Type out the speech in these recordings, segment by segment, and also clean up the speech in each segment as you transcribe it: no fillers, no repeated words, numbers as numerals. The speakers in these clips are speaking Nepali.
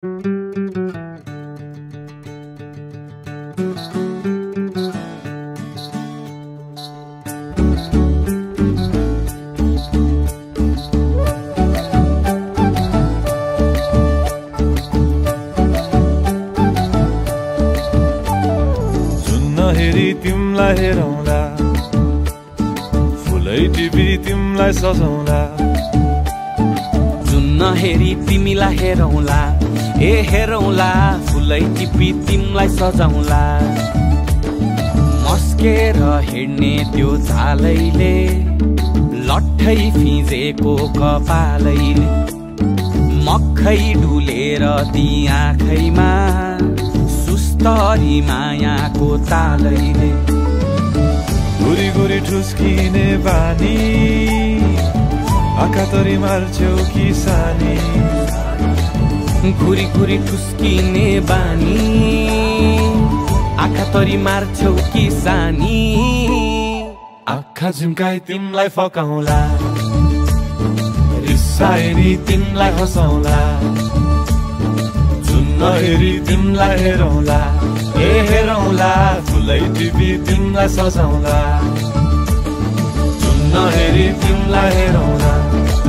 हेरी तिमलाई हेरौँला, फुलै टिपी तिमलाई सजाउँला। जुन्न हेरी तिमीलाई हेरौँला, ए हेरौँला, फुलै टिपी तिमलाई सजाउँला। मस्केर हिँड्ने त्यो झालैले, लट्ठै फिजेको कपालैले, मक्खै डुलेर ती आँखैमा सुस्तरी मायाको तालैले। गुरी गुरी ठुस्किने बानी, आँखातरी मार्छौ कि सानी। गुरी गुरी ठुस्किने बानी, आँखातरी मार्छौ कि सानी। आँखा झुम्काई तिमलाई फकाउँला, रिसाएनी तिमलाई हँसाउँला। हेरी तिमलाई हेरौँला, ए हेरौँला, फुलै टिपी तिमलाई सजाउँला। जुन्न हेरी तिमलाई हेरौँला,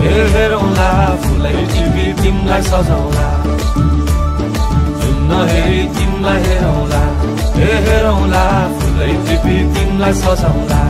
ए हेरौँला, फुलै टिपी तिमलाई सजाउँला। जुन्न हेरी तिमलाई हेरौँला, ए हेरौँला, फुलै टिपी तिमलाई सजाउँला।